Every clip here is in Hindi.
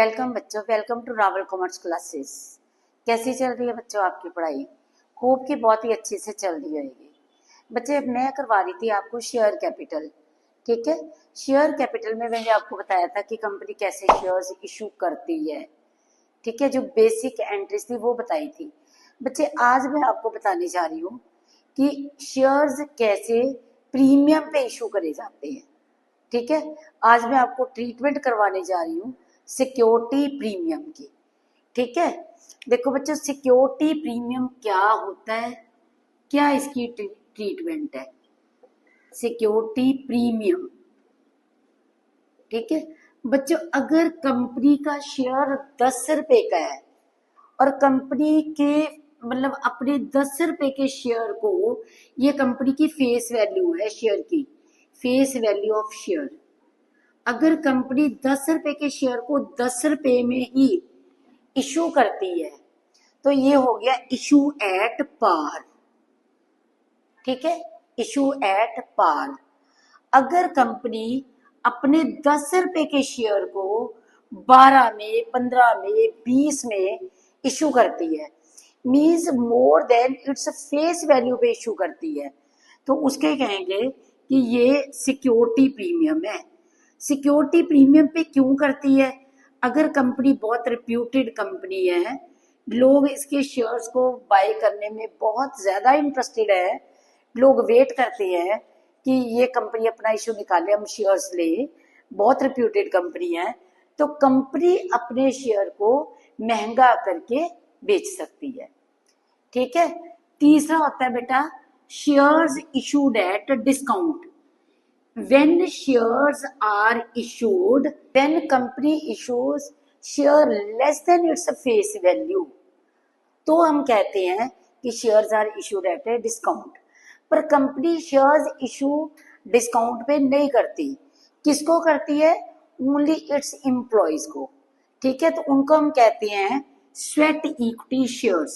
वेलकम बच्चों, welcome to Rawal commerce classes. कैसी चल रही है बच्चों आपकी पढ़ाई? होप कि बहुत ही अच्छी से चल रही होगी। बच्चे मैं करवा रही थी आपको शेयर कैपिटल, ठीक है। शेयर कैपिटल में मैंने आपको बताया था कि कंपनी कैसे शेयर्स इशू करती है, ठीक है। जो बेसिक एंट्रीज थी वो बताई थी। बच्चे आज मैं आपको बताने जा रही हूँ कि शेयर्स कैसे प्रीमियम पे इशू करे जाते हैं, ठीक है। आज मैं आपको ट्रीटमेंट करवाने जा रही हूँ सिक्योरिटी प्रीमियम की, ठीक है। देखो बच्चों, सिक्योरिटी प्रीमियम क्या होता है, क्या इसकी ट्रीटमेंट है। सिक्योरिटी प्रीमियम, ठीक है बच्चों। अगर कंपनी का शेयर 10 रुपए का है और कंपनी के मतलब अपने 10 रुपए के शेयर को, ये कंपनी की फेस वैल्यू है शेयर की, फेस वैल्यू ऑफ शेयर। अगर कंपनी 10 रुपए के शेयर को 10 रुपए में ही इशू करती है तो ये हो गया इशू एट पार, ठीक है, इशू एट पार। अगर कंपनी अपने 10 रुपए के शेयर को 12 में, 15 में, 20 में इशू करती है, means more than its face value पे इशू करती है, तो उसके कहेंगे कि ये सिक्योरिटी प्रीमियम है। सिक्योरिटी प्रीमियम पे क्यों करती है? अगर कंपनी बहुत रिप्यूटेड कंपनी है, लोग इसके शेयर्स को बाय करने में बहुत ज्यादा इंटरेस्टेड है, लोग वेट करते हैं कि ये कंपनी अपना इशू निकाले, हम शेयर्स ले, बहुत रिप्यूटेड कंपनी है, तो कंपनी अपने शेयर को महंगा करके बेच सकती है, ठीक है। तीसरा होता है बेटा shares issued at discount. when shares are issued, when company issues share less than its face value, तो हम कहते हैं कि shares are issued at a discount. पर कंपनी शेयर्स इशू डिस्काउंट पे नहीं करती, किसको करती है? ओनली इट्स एम्प्लॉयज को, ठीक है। तो उनको हम कहते हैं sweat equity shares.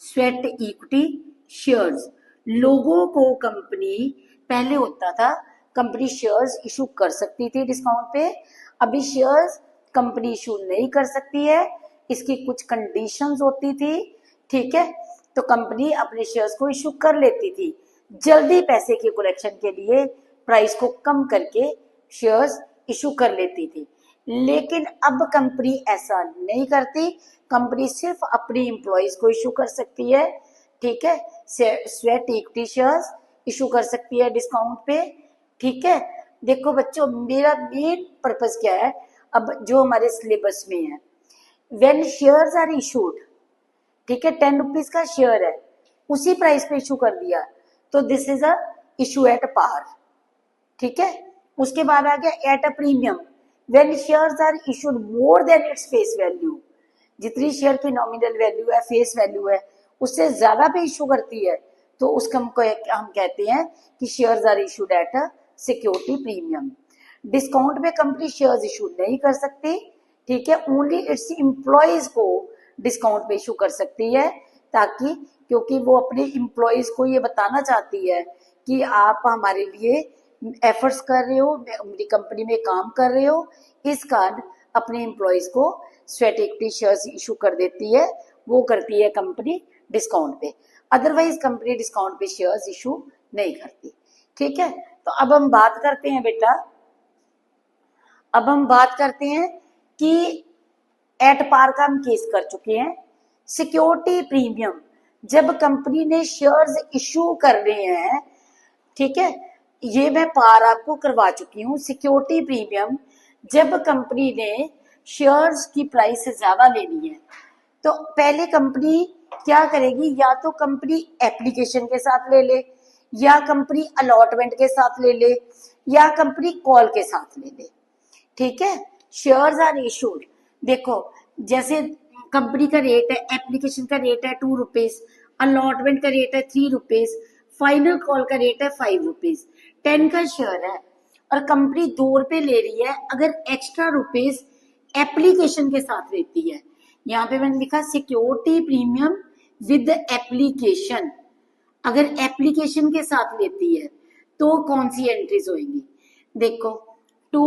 Sweat equity shares, लोगों को कंपनी, पहले होता था कंपनी शेयर्स इशू कर सकती थी डिस्काउंट पे, अभी शेयर्स कंपनी इशू नहीं कर सकती है, इसकी कुछ कंडीशंस होती थी, ठीक है। तो कंपनी अपने शेयर्स को इशू कर लेती थी, जल्दी पैसे की कलेक्शन के लिए प्राइस को कम करके शेयर्स इशू कर लेती थी। लेकिन अब कंपनी ऐसा नहीं करती, कंपनी सिर्फ अपनी एम्प्लॉयज को इशू कर सकती है, ठीक है। स्वेट इक्विटी शेयर्स इशू कर सकती है डिस्काउंट पे, ठीक है। देखो बच्चों, मेरा मेन पर्पस क्या है, अब जो हमारे सिलेबस में है, व्हेन शेयर्स आर इशूड, ठीक है, 10 रुपीज का शेयर है, उसी प्राइस पे इशू कर दिया, तो this is a issue at par, ठीक है। उसके बाद आ गया at a premium, when shares are issued more than its face value, जितनी शेयर की नॉमिनल वैल्यू है, फेस वैल्यू है, उससे ज्यादा पे इशू करती है, तो उसको हम कहते हैं कि shares are issued at a security premium. Discount पे कंपनी शेयर्स इशू नहीं कर सकती, ठीक है, ओनली इट्स एम्प्लॉयज को डिस्काउंट पे इशू कर सकती है, ताकि क्योंकि वो अपने एम्प्लॉयज को ये बताना चाहती है कि आप हमारे लिए एफर्ट्स कर रहे हो, मेरी कंपनी में काम कर रहे हो, इस कारण अपने एम्प्लॉयज को स्वेट इक्विटी शेयर्स इशू कर देती है, वो करती है कंपनी डिस्काउंट पे, अदरवाइज कंपनी डिस्काउंट पे शेयर्स इशू नहीं करती, ठीक है। तो अब हम बात करते हैं बेटा, अब हम बात करते हैं कि एट पार का हम केस कर चुके हैं। सिक्योरिटी प्रीमियम, जब कंपनी ने शेयर्स इशू कर रहे हैं, ठीक है, ये मैं पार आपको करवा चुकी हूँ। सिक्योरिटी प्रीमियम, जब कंपनी ने शेयर्स की प्राइस ज्यादा लेनी है, तो पहले कंपनी क्या करेगी, या तो कंपनी एप्लीकेशन के साथ ले ले, या कंपनी अलॉटमेंट के साथ ले ले, या कंपनी कॉल के साथ ले ले, ठीक है। शेयर्स आर इशूड, देखो जैसे कंपनी का रेट है, एप्लीकेशन का रेट है 2 रुपीज, अलॉटमेंट का रेट है 3 रुपीज, फाइनल कॉल का रेट है 5 रुपीज, 10 का शेयर है और कंपनी 2 रुपए ले रही है, अगर एक्स्ट्रा रुपीज एप्लीकेशन के साथ लेती है, यहाँ पे मैंने लिखा सिक्योरिटी प्रीमियम विद एप्लीकेशन, अगर एप्लीकेशन के साथ लेती है तो कौन सी एंट्रीज होंगी, देखो 2,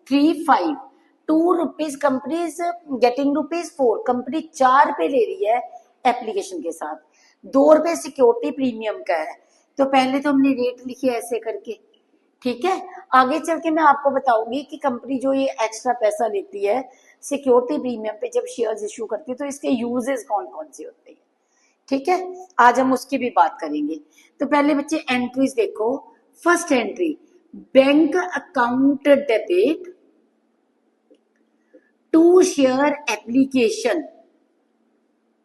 3, 5, ₹2 कंपनी इज गेटिंग ₹4, कंपनी 4 पे ले रही है एप्लीकेशन के साथ, ₹2 सिक्योरिटी प्रीमियम का है। तो पहले तो हमने रेट लिखी ऐसे करके, ठीक है। आगे चल के मैं आपको बताऊंगी कि कंपनी जो ये एक्स्ट्रा पैसा लेती है सिक्योरिटी प्रीमियम पे जब शेयर्स इशू करती है तो इसके यूजेस कौन कौन से होते हैं, ठीक है। आज हम उसकी भी बात करेंगे। तो पहले बच्चे एंट्रीज देखो। First entry, bank account debit to share application,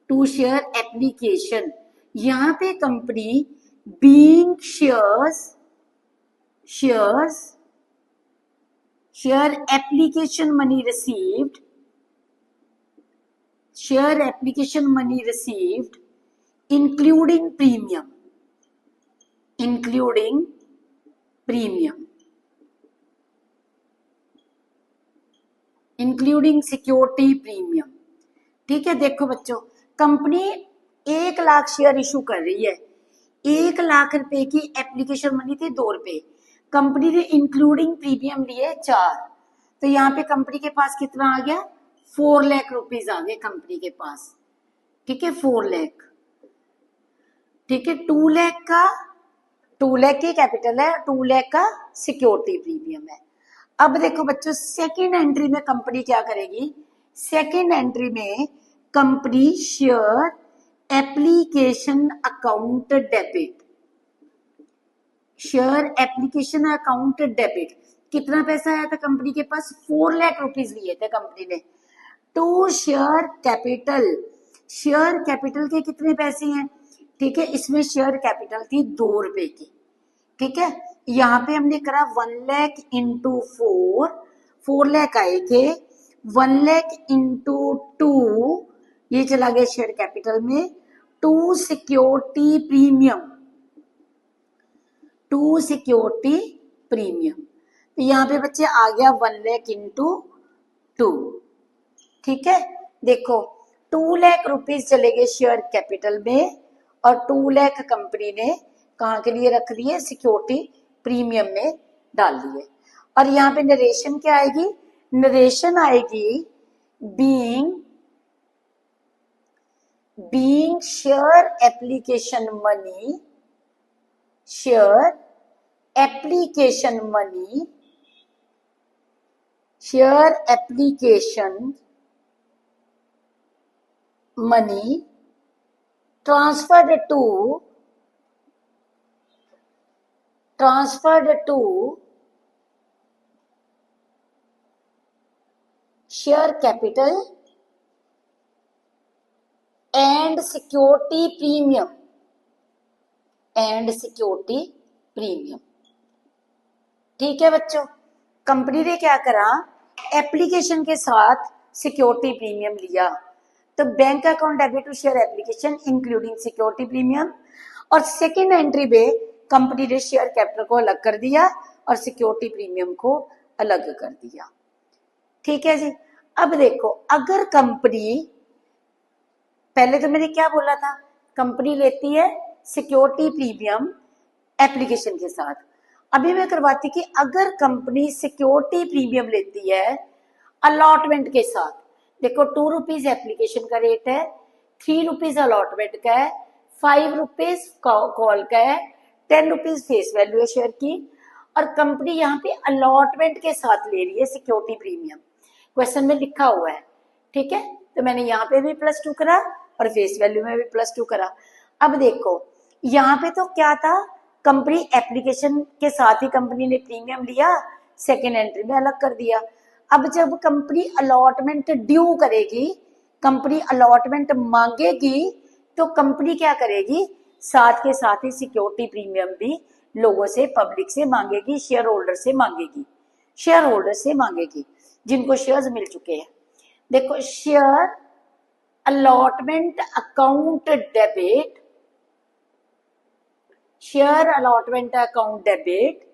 to share application. यहां पे company being share application money received, share application money received including premium, including premium, including security premium, ठीक है। देखो बच्चों, कंपनी 1 लाख शेयर इशू कर रही है, 1 लाख रुपए की एप्लीकेशन मनी थी ₹2, कंपनी ने इंक्लूडिंग प्रीमियम लिए 4, तो यहाँ पे कंपनी के पास कितना आ गया, ₹4 लाख आ गए कंपनी के पास, ठीक है, 4 लाख, ठीक है। 2 लाख की कैपिटल है, 2 लाख का सिक्योरिटी प्रीमियम है। अब देखो बच्चों, सेकेंड एंट्री में कंपनी क्या करेगी, सेकेंड एंट्री में company share application account debit, share application account debit, कितना पैसा आया था कंपनी के पास, ₹4 लाख लिए थे कंपनी ने। To share capital, share capital के कितने पैसे हैं, ठीक है, इसमें शेयर कैपिटल थी ₹2 की, ठीक है। यहाँ पे हमने करा 1 लाख इंटू 4 लाख आए थे, 1 लाख इंटू 2, ये चला गया शेयर कैपिटल में, to security premium, to security premium, तो यहाँ पे बच्चे आ गया 1 लाख इंटू 2, ठीक है। देखो, ₹2 लाख चले गए शेयर कैपिटल में और 2 लाख कंपनी ने कहाँ के लिए रख दिए, सिक्योरिटी प्रीमियम में डाल दिए। और यहाँ पे नरेशन क्या आएगी, नरेशन आएगी being share application money, share application money, share application money transferred to share capital and security premium, and security premium, ठीक है बच्चों। कंपनी ने क्या करा, एप्लीकेशन के साथ सिक्योरिटी प्रीमियम लिया, तो bank account debit to share application including security premium, और सेकेंड एंट्री में कंपनी ने शेयर कैपिटल को अलग कर दिया और सिक्योरिटी प्रीमियम को अलग कर दिया, ठीक है जी। अब देखो, अगर कंपनी, पहले तो मैंने क्या बोला था, कंपनी लेती है सिक्योरिटी प्रीमियम एप्लीकेशन के साथ, अभी मैं करवाती कि अगर कंपनी सिक्योरिटी प्रीमियम लेती है अलॉटमेंट के साथ, देखो ₹2 एप्लीकेशन का रेट है, ₹3 अलॉटमेंट का है, ₹5 कॉल का है, ₹10 फेस वैल्यू है शेयर की, और कंपनी यहाँ पे अलॉटमेंट के साथ ले रही है सिक्योरिटी प्रीमियम, क्वेश्चन में लिखा हुआ है, ठीक है। तो मैंने यहाँ पे भी +2 करा और फेस वैल्यू में भी +2 करा। अब देखो, यहाँ पे तो क्या था, कंपनी एप्लीकेशन के साथ ही कंपनी ने प्रीमियम लिया, सेकेंड एंट्री में अलग कर दिया। अब जब कंपनी अलॉटमेंट ड्यू करेगी, कंपनी अलॉटमेंट मांगेगी, तो कंपनी क्या करेगी, साथ के साथ ही सिक्योरिटी प्रीमियम भी लोगों से, पब्लिक से मांगेगी, शेयर होल्डर से मांगेगी, शेयर होल्डर से मांगेगी जिनको शेयर्स मिल चुके हैं। देखो, share allotment account debit, share allotment account debit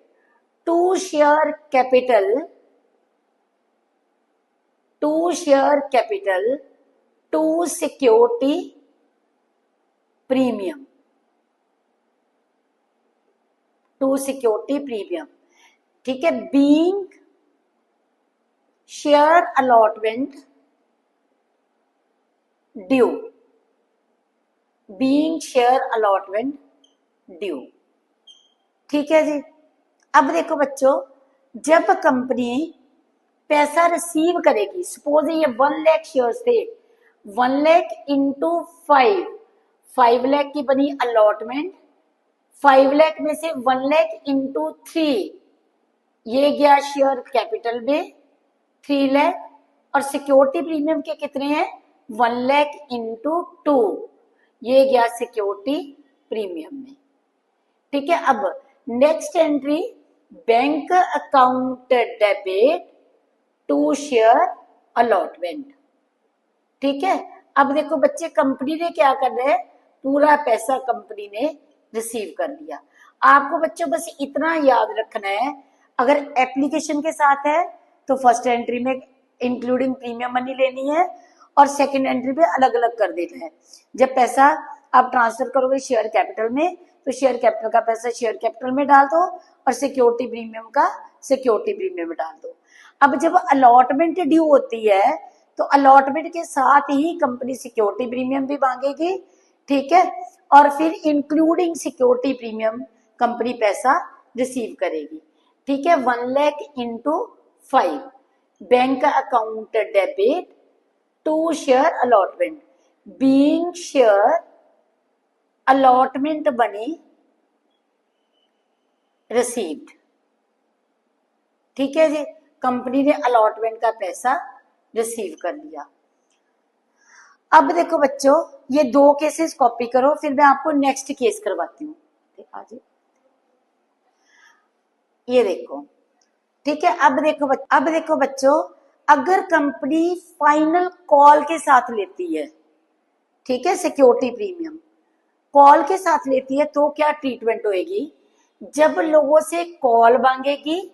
to share capital, to share capital to security premium, to security premium, ठीक है। Being share allotment due, being share allotment due. ठीक है जी। अब देखो बच्चों, जब कंपनी पैसा रिसीव करेगी, सपोज ये 1 लाख शेयर्स थे, 1 लाख इंटू 5 लाख की बनी अलॉटमेंट, 5 लाख में से 1 लाख इंटू 3 ये गया शेयर कैपिटल में 3 लाख, और सिक्योरिटी प्रीमियम के कितने हैं 1 लाख इंटू 2 ये गया सिक्योरिटी प्रीमियम में। ठीक है। अब next entry bank account debit to share allotment. ठीक है। अब देखो बच्चे, कंपनी ने क्या करना है, पूरा पैसा कंपनी ने रिसीव कर लिया। आपको बच्चों बस इतना याद रखना है, अगर एप्लीकेशन के साथ है तो फर्स्ट एंट्री में इंक्लूडिंग प्रीमियम मनी लेनी है और सेकंड एंट्री में अलग अलग कर देना है। जब पैसा आप ट्रांसफर करोगे शेयर कैपिटल में, तो शेयर कैपिटल का पैसा शेयर कैपिटल में डाल दो और सिक्योरिटी प्रीमियम का सिक्योरिटी प्रीमियम में डाल दो। अब जब अलॉटमेंट ड्यू होती है तो अलॉटमेंट के साथ ही कंपनी सिक्योरिटी प्रीमियम भी मांगेगी। ठीक है। और फिर इंक्लूडिंग सिक्योरिटी प्रीमियम कंपनी पैसा रिसीव करेगी। ठीक है। 1 lakh into 5 bank account debit to share allotment, being share allotment money received. ठीक है जी। कंपनी ने अलॉटमेंट का पैसा रिसीव कर लिया। अब देखो बच्चों, ये 2 केसेस कॉपी करो, फिर मैं आपको नेक्स्ट केस करवाती हूँ। ये देखो। ठीक है। अब देखो बच्चों, अगर कंपनी फाइनल कॉल के साथ लेती है, ठीक है, सिक्योरिटी प्रीमियम कॉल के साथ लेती है, तो क्या ट्रीटमेंट होएगी, जब लोगों से कॉल मांगेगी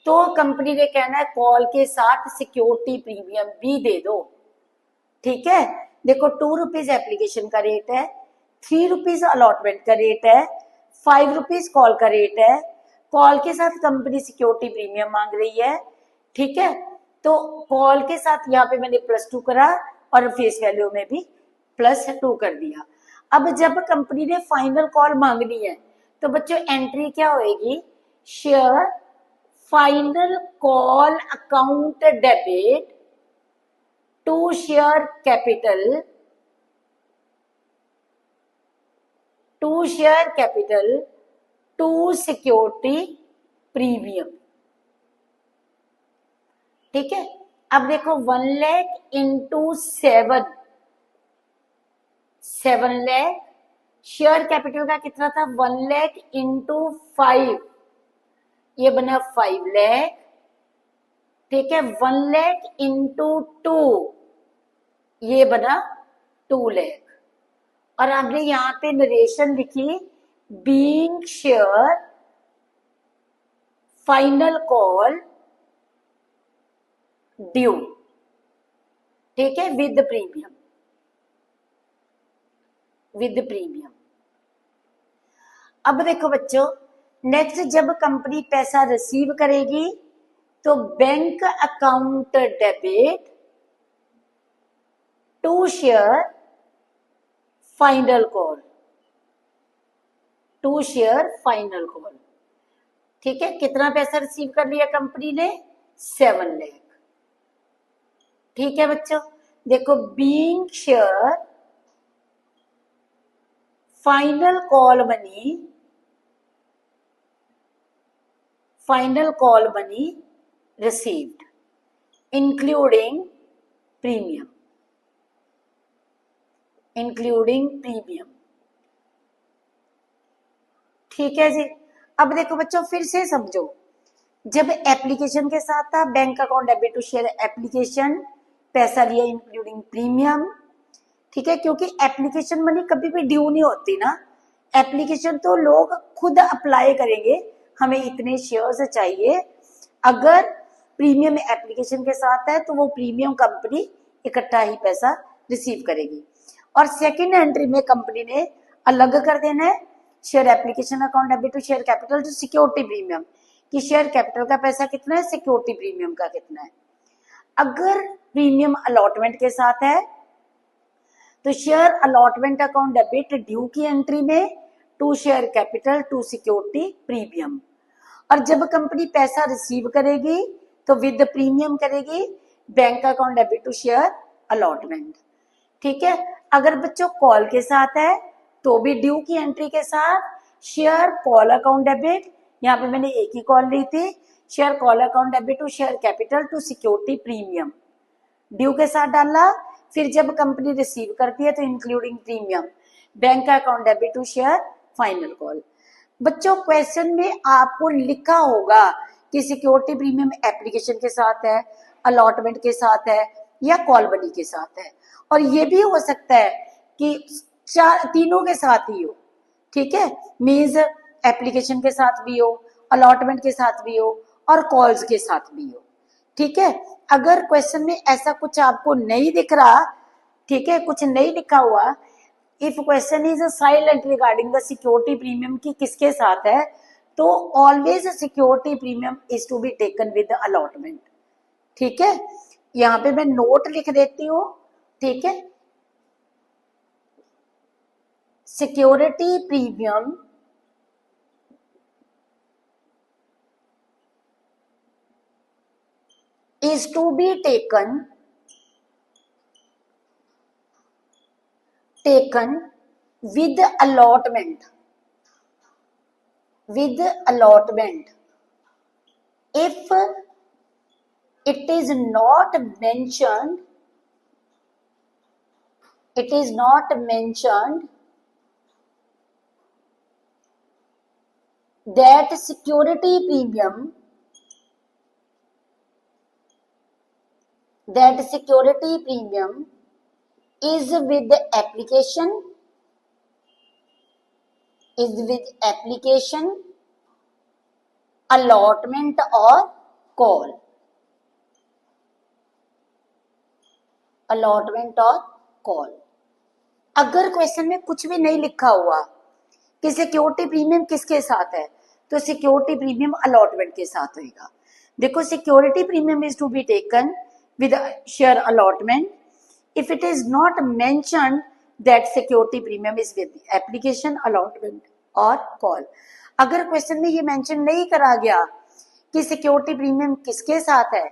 तो कंपनी ने कहना है कॉल के साथ सिक्योरिटी प्रीमियम भी दे दो। ठीक है। देखो 2 रुपीज एप्लीकेशन का रेट है, 3 रुपीज अलॉटमेंट का रेट है, 5 रुपीज कॉल का रेट है। कॉल के साथ कंपनी सिक्योरिटी प्रीमियम मांग रही है। ठीक है। तो कॉल के साथ यहाँ पे मैंने +2 करा और फेस वैल्यू में भी +2 कर दिया। अब जब कंपनी ने फाइनल कॉल मांगनी है तो बच्चों एंट्री क्या होएगी, share final call account debit to share capital to security premium. ठीक है। अब देखो 1 lakh into 7 lakh, share capital का कितना था 1 लाख इंटू 5 ये बना 5 लाख। ठीक है। 1 लाख इंटू 2 ये बना 2 लाख। और हमने यहाँ पे नरेशन लिखी, being share final call due. ठीक है। विद प्रीमियम अब देखो बच्चों, नेक्स्ट जब कंपनी पैसा रिसीव करेगी तो bank account debit to share final call ठीक है। कितना पैसा रिसीव कर लिया कंपनी ने 7 लाख। ठीक है बच्चों। देखो being share final call money received including premium. ठीक है जी। अब देखो बच्चों, फिर से समझो, जब एप्लीकेशन के साथ था bank account debit to share application, पैसा लिया इंक्लूडिंग प्रीमियम। ठीक है। क्योंकि एप्लीकेशन मनी कभी भी ड्यू नहीं होती ना, एप्लीकेशन तो लोग खुद अप्लाई करेंगे, हमें इतने शेयर्स चाहिए। अगर प्रीमियम एप्लीकेशन के साथ है तो वो प्रीमियम कंपनी इकट्ठा ही पैसा रिसीव करेगी। और सेकंड एंट्री में कंपनी ने अलग कर देना है, share application account debit to share capital to security premium, कि शेयर कैपिटल का पैसा कितना है, सिक्योरिटी प्रीमियम का कितना है। अगर प्रीमियम अलॉटमेंट के साथ है तो share allotment account debit due की एंट्री में to share capital to security premium. और जब कंपनी पैसा रिसीव करेगी तो विद प्रीमियम करेगी bank account debit to share allotment. ठीक है, अगर बच्चों कॉल के साथ है तो भी ड्यू की एंट्री के साथ शेयर कॉल अकाउंट डेबिट, यहाँ पे मैंने एक ही कॉल ली थी, share call account debit to share capital to security premium due के साथ डाला। फिर जब कंपनी रिसीव करती है तो including premium bank account debit to share final call. बच्चों क्वेश्चन में आपको लिखा होगा कि सिक्योरिटी प्रीमियम एप्लीकेशन के साथ है, अलॉटमेंट के साथ है या कॉल मनी के साथ है, और ये भी हो सकता है कि तीनों के साथ ही हो। ठीक है, मीन्स एप्लीकेशन के साथ भी हो, अलॉटमेंट के साथ भी हो और कॉल्स के साथ भी हो। ठीक है, अगर क्वेश्चन में ऐसा कुछ आपको नहीं दिख रहा, ठीक है, कुछ नहीं लिखा हुआ, if question is silent regarding the security premium की किसके साथ है, तो always security premium is to be taken with allotment. ठीक है, यहाँ पे मैं नोट लिख देती हूँ। ठीक है, security premium is to be taken with allotment if it is not mentioned that security premium is with application, allotment or call। अगर क्वेश्चन में कुछ भी नहीं लिखा हुआ कि सिक्योरिटी प्रीमियम किसके साथ है, तो सिक्योरिटी प्रीमियम अलॉटमेंट के साथ होगा। देखो, security premium is to be taken with share allotment if it is not mentioned that security premium is with application, allotment or call। अगर क्वेश्चन में ये मेंशन नहीं करा गया कि सिक्योरिटी प्रीमियम किसके साथ है,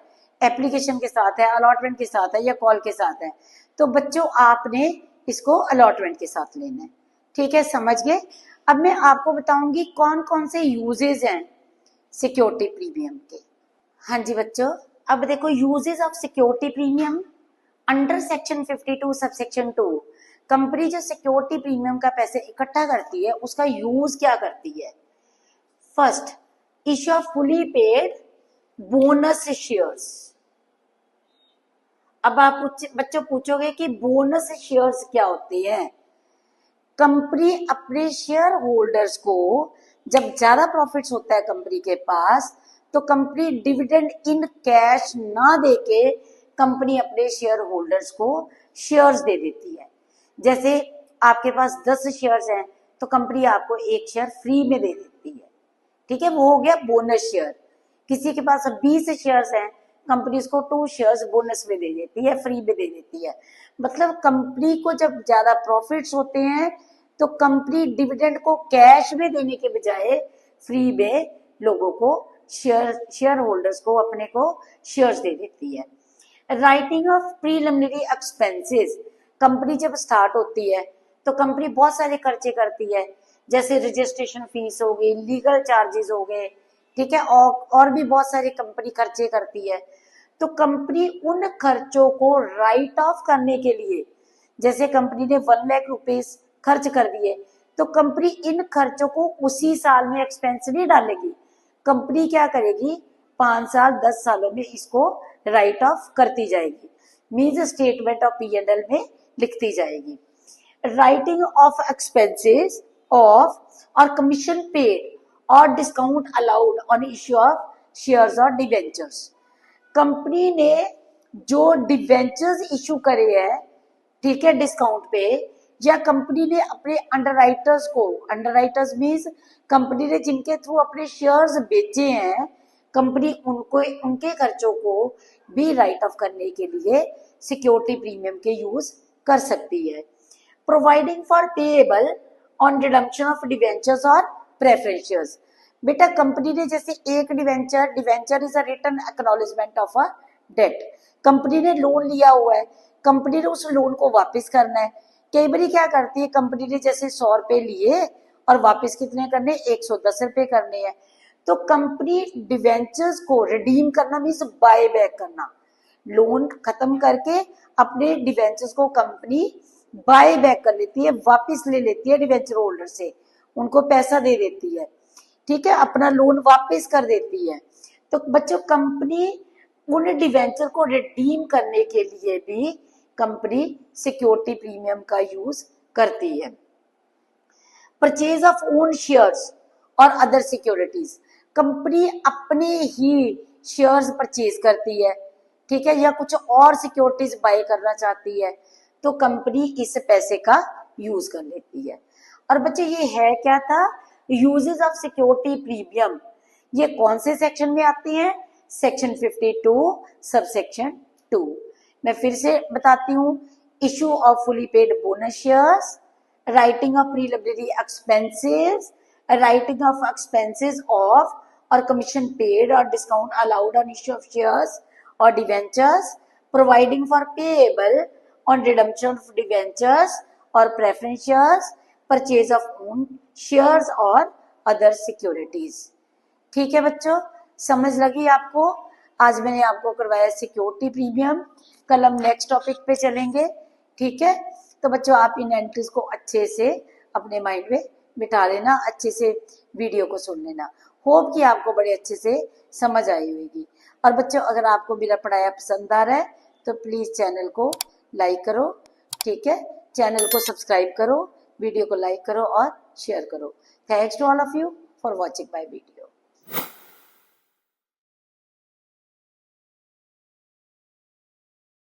एप्लीकेशन के साथ है, अलॉटमेंट के साथ है या कॉल के साथ है, तो बच्चों आपने इसको अलॉटमेंट के साथ लेना है। ठीक है, समझ गए। अब मैं आपको बताऊंगी कौन कौन से यूजेज हैं सिक्योरिटी प्रीमियम के। हाँ जी बच्चों, अब देखो usages of security premium under section 52 subsection 2। Company जो सिक्योरिटी प्रीमियम का पैसे इकट्ठा करती है उसका यूज क्या करती है। First, issue of fully paid bonus shares. अब आप बच्चों पूछोगे कि बोनस शेयर्स क्या होते हैं। कंपनी अपने शेयर होल्डर्स को जब ज्यादा प्रॉफिट्स होता है कंपनी के पास, तो कंपनी डिविडेंड इन कैश ना देके कंपनी अपने शेयर होल्डर्स को शेयर्स दे देती है। जैसे आपके पास 10 शेयर्स हैं तो कंपनी आपको एक शेयर फ्री में दे देती है। ठीक है, वो हो गया बोनस शेयर। किसी के पास 20 शेयर्स हैं, कंपनी उसको 2 शेयर्स बोनस में दे देती है, फ्री में दे देती है। मतलब कंपनी को जब ज्यादा प्रॉफिट्स होते हैं तो कंपनी डिविडेंड को कैश में देने के बजाय फ्री में लोगों को शेयर होल्डर्स को अपने को शेयर्स दे देती है। Writing off preliminary expenses. Company जब स्टार्ट होती है तो कंपनी बहुत सारे खर्चे करती है, जैसे रजिस्ट्रेशन फीस हो गई, लीगल चार्जेस हो गए। ठीक है, और भी बहुत सारे कंपनी खर्चे करती है। तो कंपनी उन खर्चों को राइट ऑफ करने के लिए, जैसे कंपनी ने 1 लाख रुपीस खर्च कर दिए, तो कंपनी इन खर्चों को उसी साल में एक्सपेंस नहीं डालेगी। कंपनी क्या करेगी, 5 साल 10 सालों में इसको राइट ऑफ करती जाएगी, मीन्स स्टेटमेंट ऑफ P&L में लिखती जाएगी। राइटिंग ऑफ एक्सपेंसेस ऑफ और कमीशन पेड और discount allowed on issue of shares और डिवेंचर्स। कंपनी ने जो डिवेंचर्स इश्यू करे हैं, ठीक है, डिस्काउंट पे, या कंपनी ने अपने अंडरराइटर्स को, अंडरराइटर्स मीन्स कंपनी ने जिनके थ्रू अपने शेयर्स बेचे हैं, कंपनी उनको उनके खर्चों को भी राइट ऑफ करने के लिए सिक्योरिटी प्रीमियम के यूज कर सकती है। Providing for payable on redemption of debentures और प्रेफरेंस। बेटा कंपनी ने जैसे एक debenture is a written acknowledgement of a debt, company ने लोन लिया हुआ है, कंपनी ने उस लोन को वापस करना है। कई बार क्या करती है कंपनी ने जैसे 100 रुपए लिए और वापस कितने करने, 110 रुपए करने हैं, तो कंपनी डिवेंचर्स को रिडीम करना मीन्स बाय बैक करना, लोन खत्म करके अपने डिवेंचर्स को कंपनी बाय बैक कर लेती है, वापस ले लेती है डिवेंचर होल्डर से, उनको पैसा दे देती है, ठीक है, अपना लोन वापस कर देती है। तो बच्चों कंपनी उन डिवेंचर को रिडीम करने के लिए भी कंपनी सिक्योरिटी प्रीमियम का यूज करती है। परचेज ऑफ ओन शेयर्स और अदर सिक्योरिटीज, कंपनी अपने ही शेयर्स परचेज करती है, ठीक है, या कुछ और सिक्योरिटीज बाय करना चाहती है तो कंपनी इस पैसे का यूज कर लेती है। और बच्चे ये है क्या था, यूजेस ऑफ सिक्योरिटी प्रीमियम, ये कौन से सेक्शन में आती हैं, सेक्शन 52 सब सेक्शन 2। मैं फिर से बताती हूँ, issue of fully paid bonus shares, writing off preliminary expenses, writing off expenses of और कमीशन पेड और discount allowed on issue of shares और debentures, providing for payable on redemption of debentures और preference shares, purchase of own shares और अदर सिक्योरिटीज। ठीक है बच्चों, समझ लगी आपको? आज मैंने आपको करवाया सिक्योरिटी प्रीमियम, कल हम नेक्स्ट टॉपिक पे चलेंगे, ठीक है। तो बच्चों आप इन एंट्रीज को अच्छे से अपने माइंड में बिठा लेना, अच्छे से वीडियो को सुन लेना, होप कि आपको बड़े अच्छे से समझ आई होगी। और बच्चों अगर आपको मेरा पढ़ाया पसंद आ रहा है तो प्लीज चैनल को लाइक करो, ठीक है, चैनल को सब्सक्राइब करो, वीडियो को लाइक करो और शेयर करो। Thanks to all of you for watching my video.